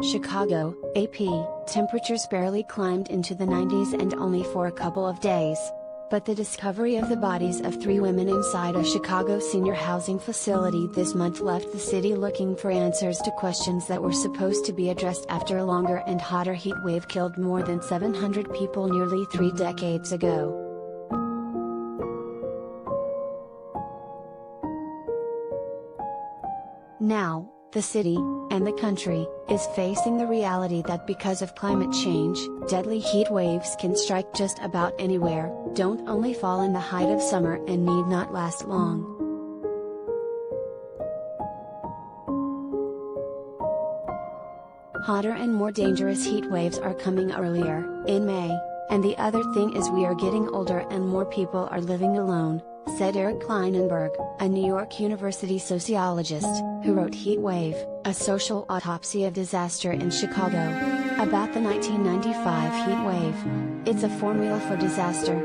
Chicago, AP, temperatures barely climbed into the 90s and only for a couple of days. But the discovery of the bodies of 3 women inside a Chicago senior housing facility this month left the city looking for answers to questions that were supposed to be addressed after a longer and hotter heat wave killed more than 700 people nearly 3 decades ago. Now, the city, and the country, is facing the reality that because of climate change, deadly heat waves can strike just about anywhere, don't only fall in the height of summer and need not last long. Hotter and more dangerous heat waves are coming earlier, in May, and the other thing is we are getting older and more people are living alone, said Eric Kleinenberg, a New York University sociologist, who wrote Heat Wave, A Social Autopsy of Disaster in Chicago, about the 1995 heat wave. It's a formula for disaster.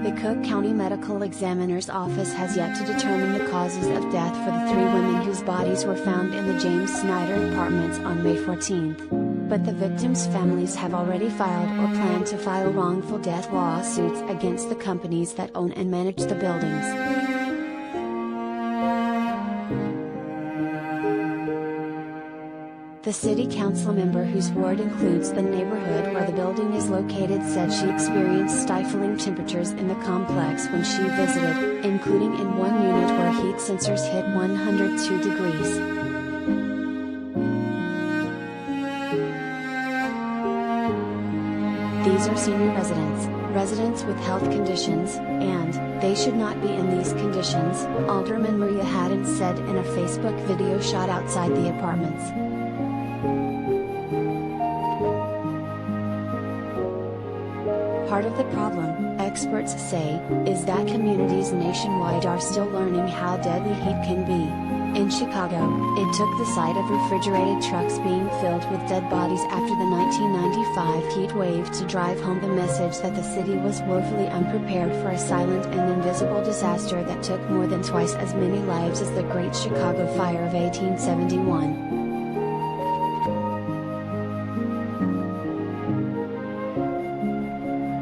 The Cook County Medical Examiner's Office has yet to determine the causes of death for the 3 women whose bodies were found in the James Snyder apartments on May 14. But the victims' families have already filed or plan to file wrongful death lawsuits against the companies that own and manage the buildings. The city council member whose ward includes the neighborhood where the building is located said she experienced stifling temperatures in the complex when she visited, including in one unit where heat sensors hit 102 degrees. These are senior residents with health conditions, and they should not be in these conditions, Alderman Maria Haddon said in a Facebook video shot outside the apartments. Part of the problem, experts say, is that communities nationwide are still learning how deadly heat can be. In Chicago, it took the sight of refrigerated trucks being filled with dead bodies after the 1995 heat wave to drive home the message that the city was woefully unprepared for a silent and invisible disaster that took more than twice as many lives as the Great Chicago Fire of 1871.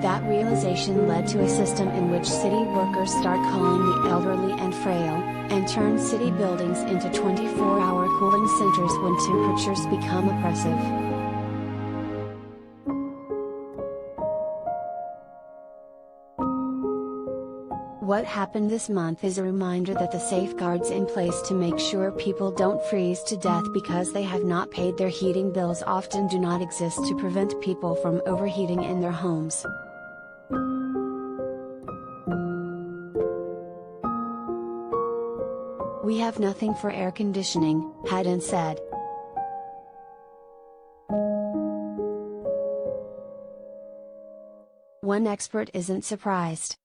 That realization led to a system in which city workers start calling the elderly and frail, and turn city buildings into 24-hour cooling centers when temperatures become oppressive. What happened this month is a reminder that the safeguards in place to make sure people don't freeze to death because they have not paid their heating bills often do not exist to prevent people from overheating in their homes. We have nothing for air conditioning, Haddon said. One expert isn't surprised.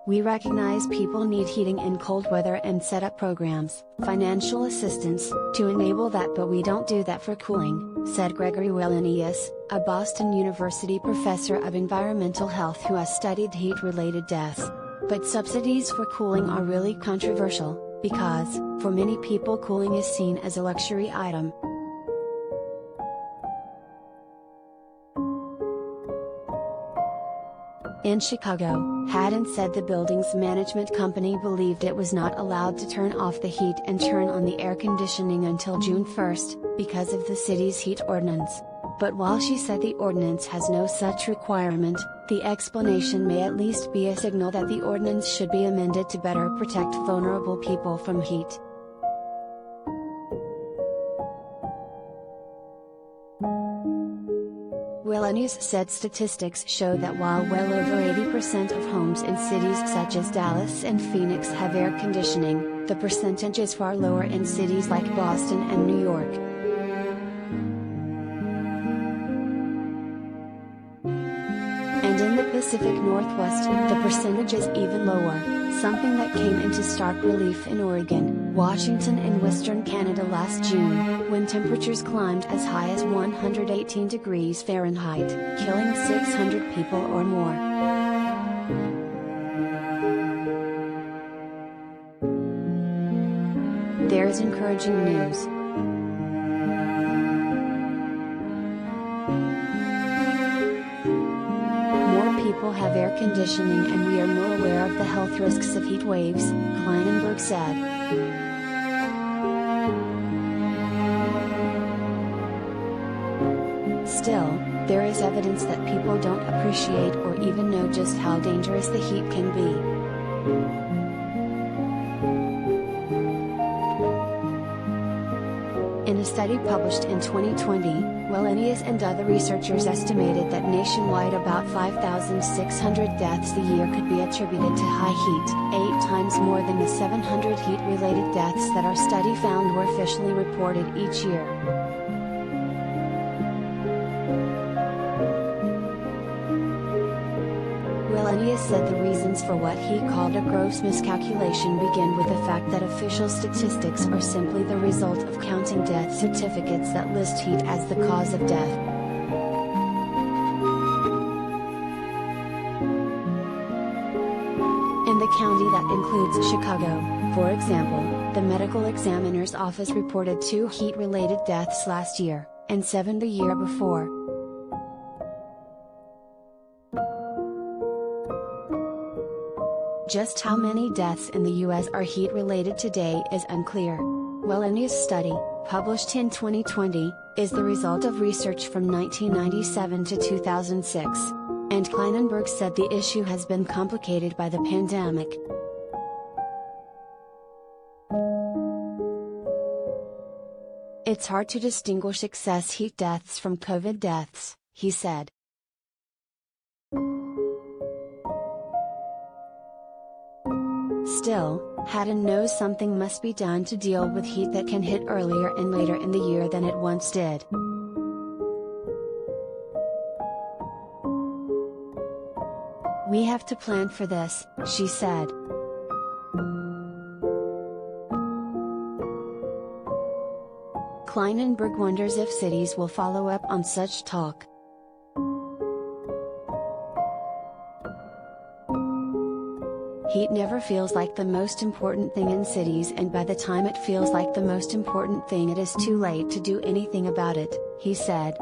We recognize people need heating in cold weather and set up programs, financial assistance, to enable that, but we don't do that for cooling, said Gregory Wellenius, a Boston University professor of environmental health who has studied heat-related deaths. But subsidies for cooling are really controversial, because, for many people cooling is seen as a luxury item. In Chicago, Haddon said the building's management company believed it was not allowed to turn off the heat and turn on the air conditioning until June 1, because of the city's heat ordinance. But while she said the ordinance has no such requirement, the explanation may at least be a signal that the ordinance should be amended to better protect vulnerable people from heat. Wellenius said statistics show that while well over 80% of homes in cities such as Dallas and Phoenix have air conditioning, the percentage is far lower in cities like Boston and New York. And in the Pacific Northwest, the percentage is even lower, something that came into stark relief in Oregon, Washington and Western Canada last June, when temperatures climbed as high as 118 degrees Fahrenheit, killing 600 people or more. There's encouraging news. People have air conditioning and we are more aware of the health risks of heat waves, Kleinenberg said. Still, there is evidence that people don't appreciate or even know just how dangerous the heat can be. In a study published in 2020, Wellenius and other researchers estimated that nationwide about 5,600 deaths a year could be attributed to high heat, 8 times more than the 700 heat-related deaths that our study found were officially reported each year. Wellenius said the reasons for what he called a gross miscalculation begin with the fact that official statistics are simply the result of counting death certificates that list heat as the cause of death. In the county that includes Chicago, for example, the medical examiner's office reported 2 heat-related deaths last year, and 7 the year before. Just how many deaths in the U.S. are heat-related today is unclear. Wellenius' study, published in 2020, is the result of research from 1997 to 2006. And Kleinenberg said the issue has been complicated by the pandemic. It's hard to distinguish excess heat deaths from COVID deaths, he said. Still, Haddon knows something must be done to deal with heat that can hit earlier and later in the year than it once did. We have to plan for this, she said. Kleinenberg wonders if cities will follow up on such talk. Heat never feels like the most important thing in cities, and by the time it feels like the most important thing it is too late to do anything about it, he said.